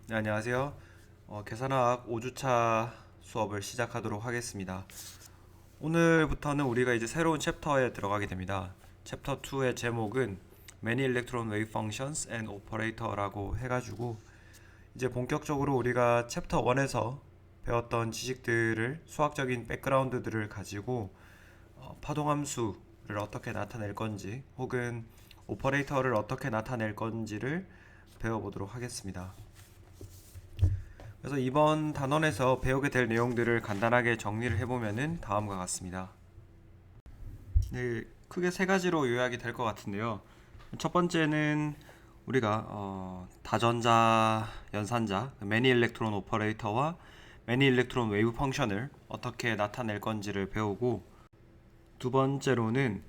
네, 안녕하세요. 계산학 5주차 수업을 시작하도록 하겠습니다. 오늘부터는 우리가 이제 새로운 챕터에 들어가게 됩니다. 챕터 2의 제목은 Many Electron Wave Functions and Operator라고 해가지고 이제 본격적으로 우리가 챕터 1에서 배웠던 지식들을 수학적인 백그라운드들을 가지고 파동함수를 어떻게 나타낼 건지 혹은 오퍼레이터를 어떻게 나타낼 건지를 배워보도록 하겠습니다. 그래서 이번 단원에서 배우게 될 내용들을 간단하게 정리를 해보면은 다음과 같습니다. 네, 크게 세 가지로 요약이 될 것 같은데요. 첫 번째는 우리가 다전자 연산자 매니 일렉트론 오퍼레이터와 매니 일렉트론 웨이브 펑션을 어떻게 나타낼 건지를 배우고, 두 번째로는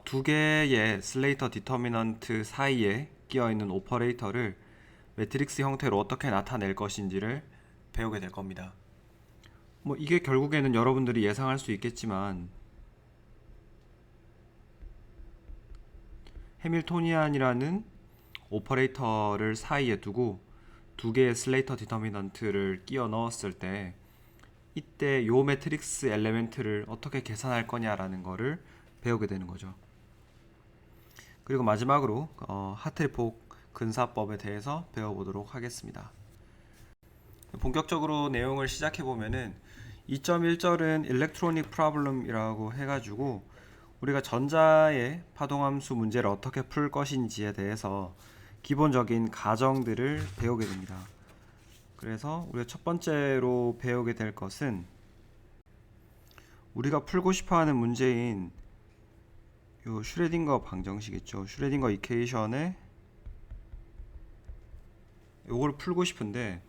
두 개의 슬레이터 디터미넌트 사이에 끼어 있는 오퍼레이터를 매트릭스 형태로 어떻게 나타낼 것인지를 배우게 될 겁니다. 뭐 이게 결국에는 여러분들이 예상할 수 있겠지만 해밀토니안이라는 오퍼레이터를 사이에 두고 두 개의 슬레이터 디터미넌트를 끼워 넣었을 때 이때 요 매트릭스 엘레멘트를 어떻게 계산할 거냐라는 거를 배우게 되는 거죠. 그리고 마지막으로 하트리폭 근사법에 대해서 배워보도록 하겠습니다. 본격적으로 내용을 시작해 보면은 2.1절은 일렉트로닉 프로블럼이라고 해가지고 우리가 전자의 파동함수 문제를 어떻게 풀 것인지에 대해서 기본적인 가정들을 배우게 됩니다. 그래서 우리가 첫 번째로 배우게 될 것은 우리가 풀고 싶어하는 문제인 요 슈레딩거 방정식 있죠. 슈레딩거 이퀘이션에 요걸 풀고 싶은데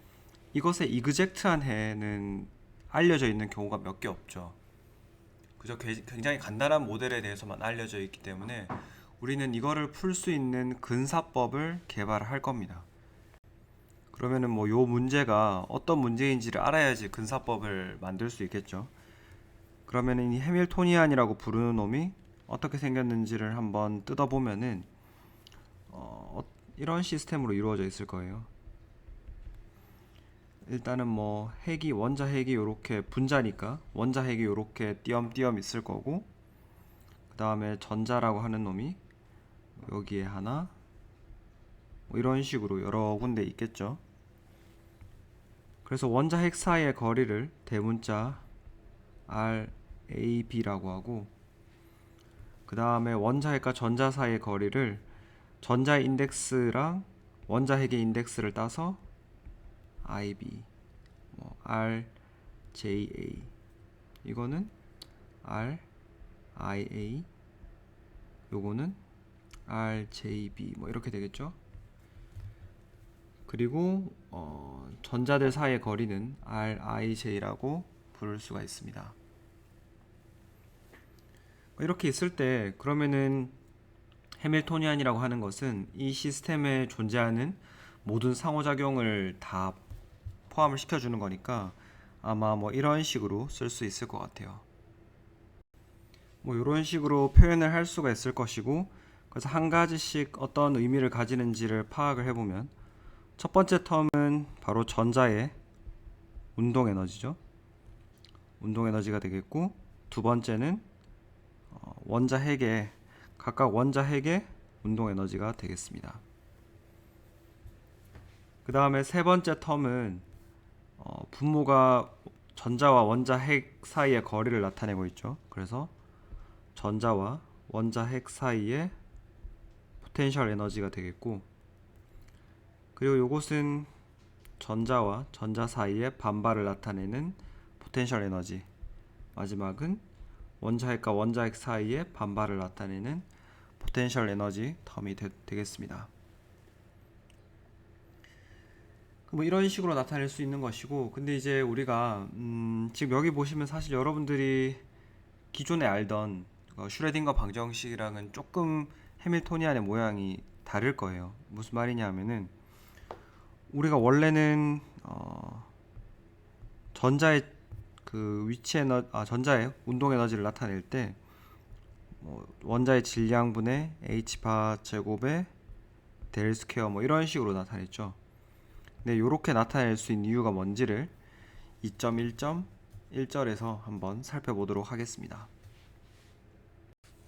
이것의 이그젝트한 해는 알려져 있는 경우가 몇 개 없죠. 그저 굉장히 간단한 모델에 대해서만 알려져 있기 때문에 우리는 이거를 풀 수 있는 근사법을 개발할 겁니다. 그러면은 뭐 요 문제가 어떤 문제인지를 알아야지 근사법을 만들 수 있겠죠. 그러면은 이 해밀토니안이라고 부르는 놈이 어떻게 생겼는지를 한번 뜯어보면은 이런 시스템으로 이루어져 있을 거예요. 일단은 뭐 핵이 원자 핵이 요렇게 분자니까 원자 핵이 요렇게 띄엄띄엄 있을 거고, 그 다음에 전자라고 하는 놈이 여기에 하나, 뭐 이런 식으로 여러 군데 있겠죠. 그래서 원자 핵 사이의 거리를 대문자 RAB라고 하고, 그 다음에 원자 핵과 전자 사이의 거리를 전자 인덱스랑 원자 핵의 인덱스를 따서 IB, 뭐 RJA, 이거는 RIA, 요거는 RJB, 뭐 이렇게 되겠죠. 그리고 전자들 사이의 거리는 RIJ라고 부를 수가 있습니다. 이렇게 있을 때 그러면은 해밀토니안이라고 하는 것은 이 시스템에 존재하는 모든 상호작용을 다 포함을 시켜주는 거니까 아마 뭐 이런 식으로 쓸 수 있을 것 같아요. 뭐 이런 식으로 표현을 할 수가 있을 것이고, 그래서 한 가지씩 어떤 의미를 가지는지를 파악을 해보면 첫 번째 텀은 바로 전자의 운동 에너지죠. 운동 에너지가 되겠고, 두 번째는 원자 핵의 각각 원자 핵의 운동 에너지가 되겠습니다. 그 다음에 세 번째 텀은 분모가 전자와 원자 핵 사이의 거리를 나타내고 있죠. 그래서 전자와 원자 핵 사이의 포텐셜 에너지가 되겠고, 그리고 이것은 전자와 전자 사이의 반발을 나타내는 포텐셜 에너지, 마지막은 원자 핵과 원자 핵 사이의 반발을 나타내는 포텐셜 에너지 텀이 되겠습니다. 뭐 이런 식으로 나타낼 수 있는 것이고, 근데 이제 우리가 지금 여기 보시면 사실 여러분들이 기존에 알던 슈레딩거 방정식이랑은 조금 해밀토니안의 모양이 다를 거예요. 무슨 말이냐 하면은 우리가 원래는 전자의 그 위치 전자의 운동 에너지를 나타낼 때 원자의 질량분의 h 바 제곱의 델 스퀘어 뭐 이런 식으로 나타냈죠. 네, 요렇게 나타낼 수 있는 이유가 뭔지를 2.1.1절에서 한번 살펴보도록 하겠습니다.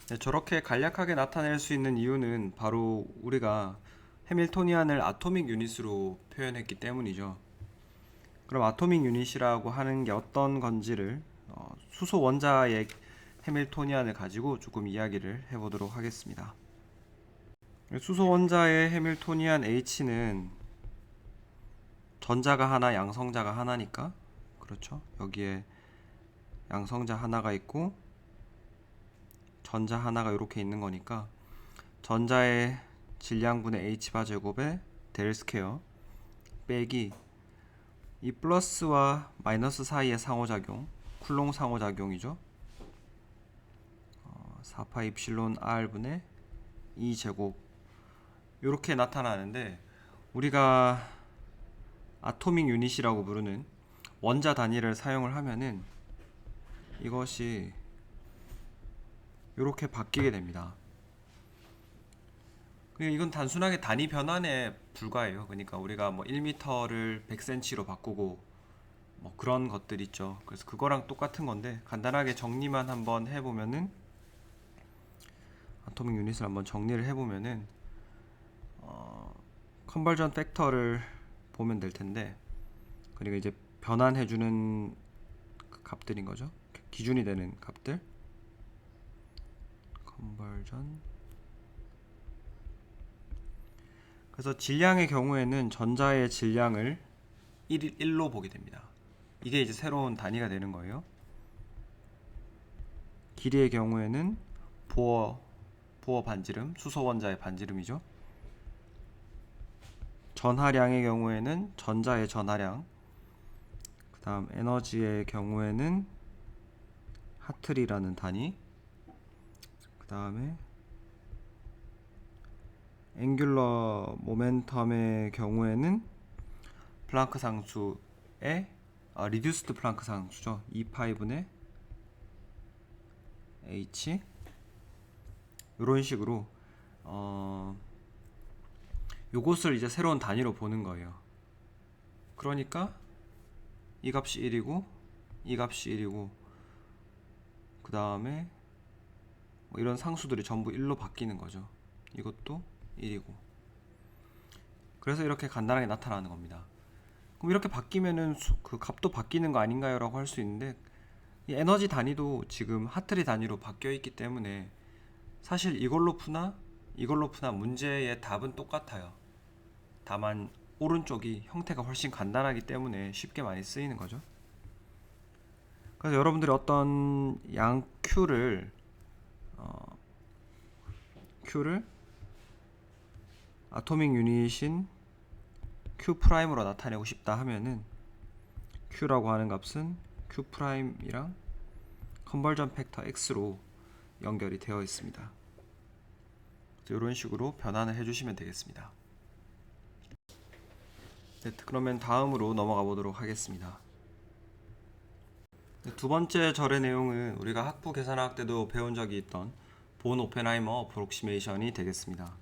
네, 저렇게 간략하게 나타낼 수 있는 이유는 바로 우리가 해밀토니안을 아토믹 유닛으로 표현했기 때문이죠. 그럼 아토믹 유닛이라고 하는 게 어떤 건지를 수소 원자의 해밀토니안을 가지고 조금 이야기를 해보도록 하겠습니다. 수소 원자의 해밀토니안 H는 전자가 하나, 양성자가 하나니까, 그렇죠? 여기에 양성자 하나가 있고 전자 하나가 이렇게 있는 거니까 전자의 질량분의 H바 제곱에 델 스퀘어 빼기 이 플러스와 마이너스 사이의 상호작용, 쿨롱 상호작용이죠. 4파 입실론 R분의 2제곱 이렇게 나타나는데, 우리가 아토믹 유닛이라고 부르는 원자 단위를 사용을 하면은 이것이 이렇게 바뀌게 됩니다. 이건 단순하게 단위 변환에 불과해요. 그러니까 우리가 뭐 1m를 100cm로 바꾸고 뭐 그런 것들 있죠. 그래서 그거랑 똑같은 건데, 간단하게 정리만 한번 해보면은, 아토믹 유닛을 한번 정리를 해보면은 컨버전 팩터를 보면 될 텐데, 그러니까 이제 변환해주는 그 값들인 거죠. 기준이 되는 값들. 컨버전. 그래서 질량의 경우에는 전자의 질량을 1로 보게 됩니다. 이게 이제 새로운 단위가 되는 거예요. 길이의 경우에는 보어 반지름, 수소 원자의 반지름이죠. 전하량의 경우에는 전자의 전하량, 그 다음 에너지의 경우에는 하틀이라는 단위, 그 다음에 앵귤러 모멘텀의 경우에는 플랑크 상수의 리듀스드 플랑크 상수죠. 2파이분의 h 이런 식으로 요것을 이제 새로운 단위로 보는 거예요. 그러니까 이 값이 1이고 이 값이 1이고 그 다음에 뭐 이런 상수들이 전부 1로 바뀌는 거죠. 이것도 1이고. 그래서 이렇게 간단하게 나타나는 겁니다. 그럼 이렇게 바뀌면은 그 값도 바뀌는 거 아닌가요? 라고 할 수 있는데, 이 에너지 단위도 지금 하트리 단위로 바뀌어 있기 때문에 사실 이걸로 푸나 문제의 답은 똑같아요. 다만 오른쪽이 형태가 훨씬 간단하기 때문에 쉽게 많이 쓰이는 거죠. 그래서 여러분들이 어떤 양 Q를 아토믹 유닛인 Q'으로 나타내고 싶다 하면은 Q라고 하는 값은 Q'이랑 컨버전 팩터 X로 연결이 되어 있습니다. 이런 식으로 변환을 해주시면 되겠습니다. 네, 그러면 다음으로 넘어가 보도록 하겠습니다. 네, 두 번째 절의 내용은 우리가 학부 계산학 때도 배운 적이 있던 본 오펜하이머 어프록시메이션이 되겠습니다.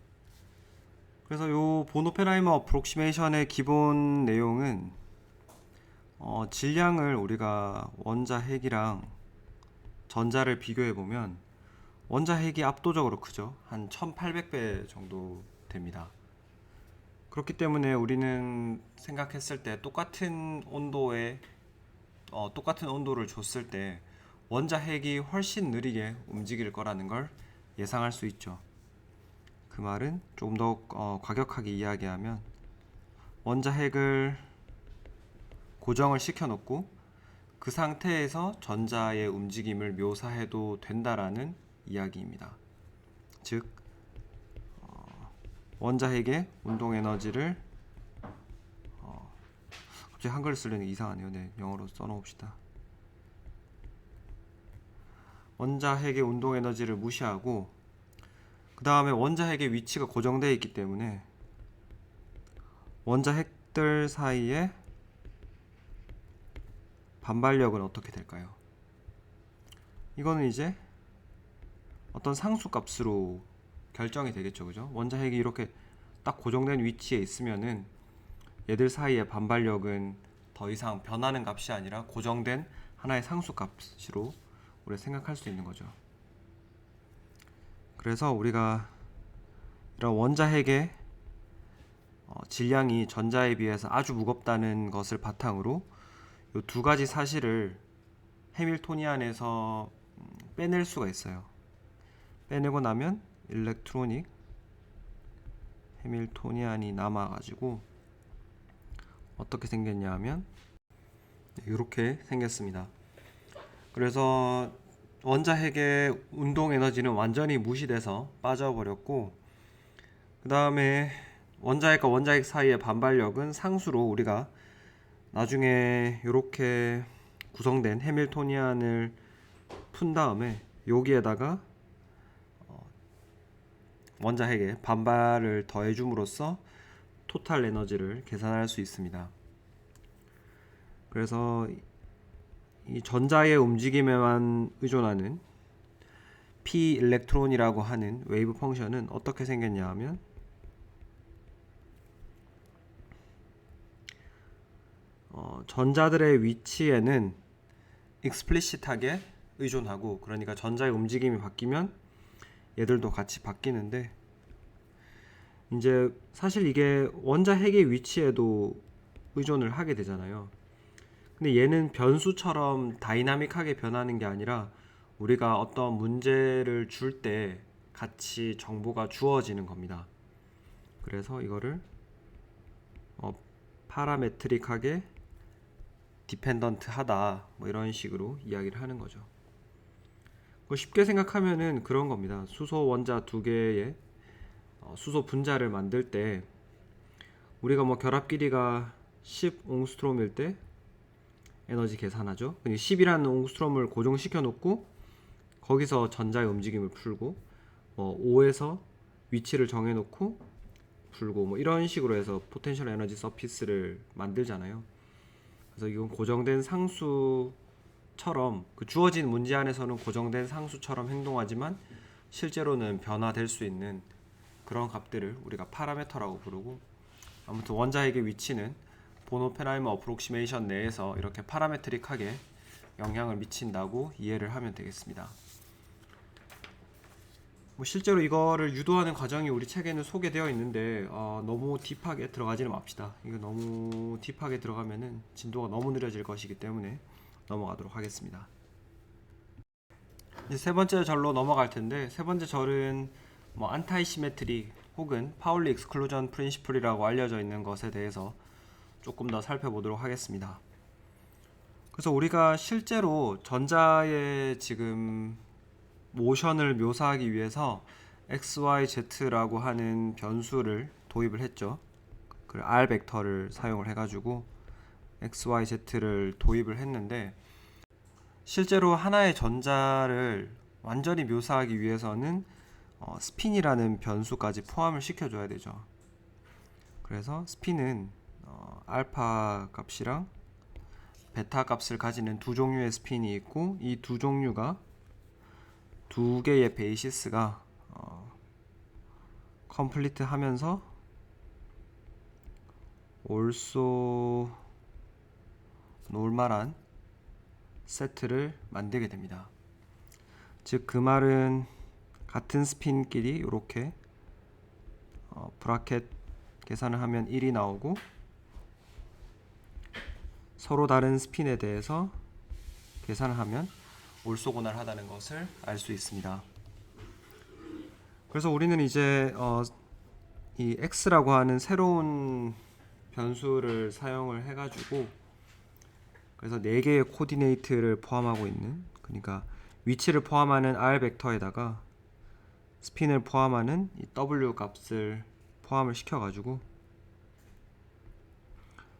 그래서 요 본 오펜하이머 어프록시메이션의 기본 내용은 질량을 우리가 원자 핵이랑 전자를 비교해 보면 원자 핵이 압도적으로 크죠. 한 1800배 정도 됩니다. 그렇기 때문에 우리는 생각했을 때 똑같은 온도를 줬을 때 원자 핵이 훨씬 느리게 움직일 거라는 걸 예상할 수 있죠. 그 말은 조금 더 과격하게 이야기하면 원자 핵을 고정을 시켜 놓고 그 상태에서 전자의 움직임을 묘사해도 된다라는 이야기입니다. 즉 원자 핵의 운동 에너지를 갑자기 한글을 쓰려니 이상하네요. 네, 영어로 써놓읍시다. 원자 핵의 운동 에너지를 무시하고 그 다음에 원자 핵의 위치가 고정되어 있기 때문에 원자 핵들 사이에 반발력은 어떻게 될까요? 이거는 이제 어떤 상수값으로 결정이 되겠죠. 그죠? 원자 핵이 이렇게 딱 고정된 위치에 있으면은 얘들 사이의 반발력은 더 이상 변하는 값이 아니라 고정된 하나의 상수 값으로 우리가 생각할 수 있는 거죠. 그래서 우리가 이런 원자핵의 질량이 전자에 비해서 아주 무겁다는 것을 바탕으로 이 두 가지 사실을 해밀토니안에서 빼낼 수가 있어요. 빼내고 나면 일렉트로닉 해밀토니안이 남아가지고 어떻게 생겼냐 하면 이렇게 생겼습니다. 그래서 원자핵의 운동 에너지는 완전히 무시돼서 빠져버렸고, 그 다음에 원자핵과 원자핵 사이의 반발력은 상수로 우리가 나중에 이렇게 구성된 해밀토니안을 푼 다음에 여기에다가 원자핵의 반발을 더해줌으로써 토탈 에너지를 계산할 수 있습니다. 그래서 이 전자의 움직임에만 의존하는 p 일렉트론이라고 하는 웨이브 펑션은 어떻게 생겼냐 하면 전자들의 위치에는 익스플리시트하게 의존하고, 그러니까 전자의 움직임이 바뀌면 얘들도 같이 바뀌는데, 이제 사실 이게 원자핵의 위치에도 의존을 하게 되잖아요. 근데 얘는 변수처럼 다이나믹하게 변하는 게 아니라 우리가 어떤 문제를 줄 때 같이 정보가 주어지는 겁니다. 그래서 이거를 파라메트릭하게 디펜던트 하다, 뭐 이런 식으로 이야기를 하는 거죠. 쉽게 생각하면은 그런 겁니다. 수소 원자 두 개의 수소 분자를 만들 때 우리가 뭐 결합 길이가 10 옹스트롬일 때 에너지 계산하죠. 10이라는 옹스트롬을 고정시켜 놓고 거기서 전자의 움직임을 풀고, 5에서 위치를 정해 놓고 풀고, 뭐 이런 식으로 해서 포텐셜 에너지 서피스를 만들잖아요. 그래서 이건 고정된 상수처럼, 그 주어진 문제 안에서는 고정된 상수처럼 행동하지만 실제로는 변화될 수 있는 그런 값들을 우리가 파라메터라고 부르고, 아무튼 원자핵의 위치는 보노페나이머 어프록시메이션 내에서 이렇게 파라메트릭하게 영향을 미친다고 이해를 하면 되겠습니다. 뭐 실제로 이거를 유도하는 과정이 우리 책에는 소개되어 있는데 너무 딥하게 들어가지는 맙시다. 이거 너무 딥하게 들어가면은 진도가 너무 느려질 것이기 때문에 넘어가도록 하겠습니다. 이제 세 번째 절로 넘어갈 텐데, 세 번째 절은 뭐 안타이 시메트리 혹은 파울리 익스클루전 프린시플이라고 알려져 있는 것에 대해서 조금 더 살펴보도록 하겠습니다. 그래서 우리가 실제로 전자의 지금 모션을 묘사하기 위해서 XYZ라고 하는 변수를 도입을 했죠. 그 R 벡터를 사용을 해가지고 XYZ를 도입을 했는데, 실제로 하나의 전자를 완전히 묘사하기 위해서는 스핀이라는 변수까지 포함을 시켜줘야 되죠. 그래서 스핀은 알파 값이랑 베타 값을 가지는 두 종류의 스핀이 있고, 이 두 종류가 두 개의 베이시스가 컴플리트 하면서 올소 놀말한 세트를 만들게 됩니다. 즉 그 말은 같은 스핀끼리 이렇게 브라켓 계산을 하면 1이 나오고, 서로 다른 스핀에 대해서 계산을 하면 올소고날하다는 것을 알 수 있습니다. 그래서 우리는 이제 이 x라고 하는 새로운 변수를 사용을 해가지고, 그래서 4개의 코디네이트를 포함하고 있는, 그러니까 위치를 포함하는 r 벡터에다가 스핀을 포함하는 이 w 값을 포함을 시켜가지고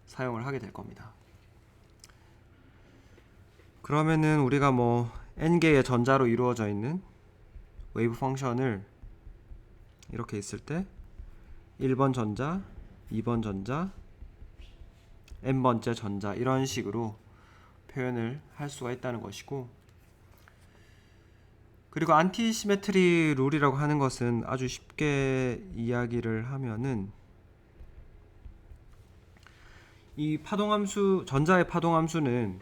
사용을 하게 될 겁니다. 그러면은 우리가 뭐 n개의 전자로 이루어져 있는 웨이브 펑션을 이렇게 있을 때 1번 전자, 2번 전자, n번째 전자, 이런 식으로 표현을 할 수가 있다는 것이고, 그리고 안티시메트리 룰이라고 하는 것은 아주 쉽게 이야기를 하면은 이 파동함수, 전자의 파동함수는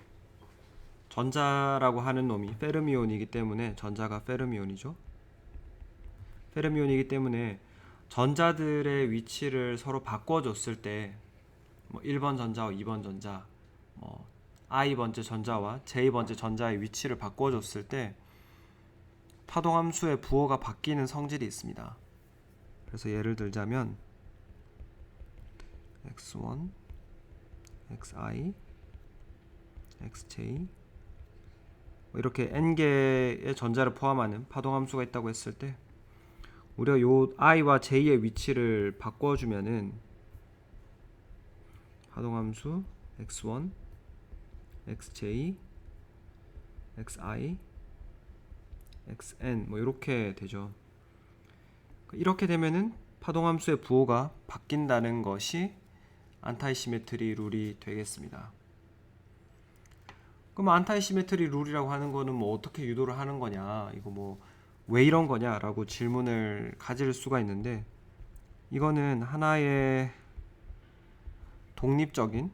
전자라고 하는 놈이 페르미온이기 때문에 전자가 페르미온이죠. 페르미온이기 때문에 전자들의 위치를 서로 바꿔줬을 때 뭐 1번 전자와 2번 전자, 뭐 i번째 전자와 j번째 전자의 위치를 바꿔줬을 때 파동함수의 부호가 바뀌는 성질이 있습니다. 그래서 예를 들자면 x1, xi, xj 이렇게 n개의 전자를 포함하는 파동함수가 있다고 했을 때 우리가 요 i와 j의 위치를 바꿔주면은 파동함수 x1, xj, xi, xn 뭐 이렇게 되죠. 이렇게 되면은 파동함수의 부호가 바뀐다는 것이 안타이 시메트리 룰이 되겠습니다. 그럼 안타이 시메트리 룰이라고 하는 거는 뭐 어떻게 유도를 하는 거냐, 이거 뭐 왜 이런 거냐 라고 질문을 가질 수가 있는데, 이거는 하나의 독립적인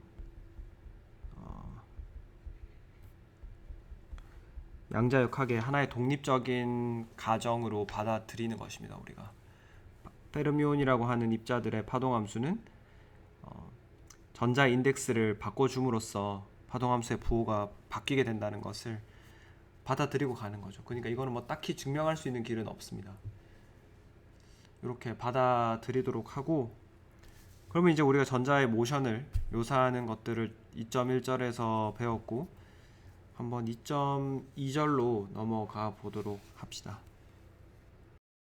양자역학의 하나의 독립적인 가정으로 받아들이는 것입니다. 우리가 페르미온이라고 하는 입자들의 파동함수는 전자 인덱스를 바꿔줌으로써 파동함수의 부호가 바뀌게 된다는 것을 받아들이고 가는 거죠. 그러니까 이거는 뭐 딱히 증명할 수 있는 길은 없습니다. 이렇게 받아들이도록 하고, 그러면 이제 우리가 전자의 모션을 묘사하는 것들을 2.1절에서 배웠고 한번 2.2절로 넘어가 보도록 합시다.